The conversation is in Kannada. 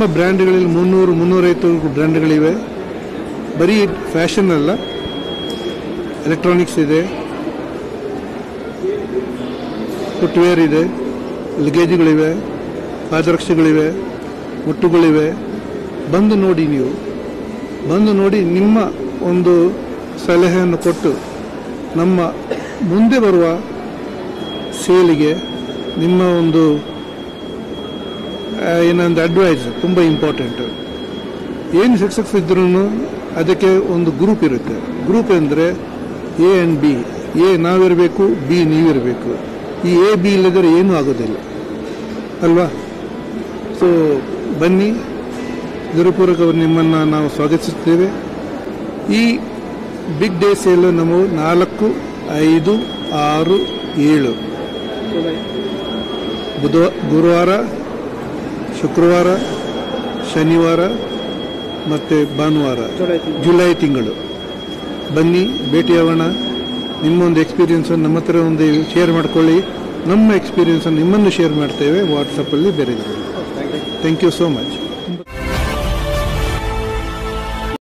ನಮ್ಮ ಬ್ರ್ಯಾಂಡ್ಗಳಲ್ಲಿ 300-350 ಬ್ರ್ಯಾಂಡ್ಗಳಿವೆ. ಬರೀ ಫ್ಯಾಷನ್ ಅಲ್ಲ, ಎಲೆಕ್ಟ್ರಾನಿಕ್ಸ್ ಇದೆ, ಫುಟ್ವೇರ್ ಇದೆ, ಲಗೇಜ್ಗಳಿವೆ, ಪಾದರಕ್ಷೆಗಳಿವೆ, ಮುಟ್ಟುಗಳಿವೆ. ಬಂದು ನೋಡಿ, ನೀವು ಬಂದು ನೋಡಿ ನಿಮ್ಮ ಒಂದು ಸಲಹೆಯನ್ನು ಕೊಟ್ಟು ನಮ್ಮ ಮುಂದೆ ಬರುವ ಸೇಲಿಗೆ ನಿಮ್ಮ ಒಂದು ಏನೊಂದು ಅಡ್ವೈಸ್ ತುಂಬ ಇಂಪಾರ್ಟೆಂಟು. ಏನು ಸಕ್ಸಸ್ ಇದ್ರೂ ಅದಕ್ಕೆ ಒಂದು ಗ್ರೂಪ್ ಇರುತ್ತೆ. ಗ್ರೂಪ್ ಅಂದರೆ ಎ ಆ್ಯಂಡ್ ಬಿ. ಎ ನಾವಿರಬೇಕು, ಬಿ ನೀವಿರಬೇಕು. ಈ ಎ ಬಿ ಇಲ್ಲದರೆ ಏನೂ ಆಗೋದಿಲ್ಲ ಅಲ್ವಾ? ಸೊ ಬನ್ನಿ, ಹೃದಯಪೂರ್ವಕ ನಿಮ್ಮನ್ನು ನಾವು ಸ್ವಾಗತಿಸುತ್ತೇವೆ. ಈ ಬಿಗ್ ಡೇ ಸೇಲ್ ನಾವು 4, 5, 6, 7 ಗುರುವಾರ, ಶುಕ್ರವಾರ, ಶನಿವಾರ ಮತ್ತು ಭಾನುವಾರ, ಜುಲೈ ತಿಂಗಳು. ಬನ್ನಿ, ಭೇಟಿಯಾಗೋಣ. ನಿಮ್ಮೊಂದು ಎಕ್ಸ್ಪೀರಿಯನ್ಸನ್ನು ನಮ್ಮ ಹತ್ರ ಒಂದು ಶೇರ್ ಮಾಡ್ಕೊಳ್ಳಿ. ನಮ್ಮ ಎಕ್ಸ್ಪೀರಿಯನ್ಸನ್ನು ನಿಮ್ಮನ್ನು ಶೇರ್ ಮಾಡ್ತೇವೆ ವಾಟ್ಸಪ್ಪಲ್ಲಿ. ಬೇರೆ ಥ್ಯಾಂಕ್ ಯು ಸೋ ಮಚ್.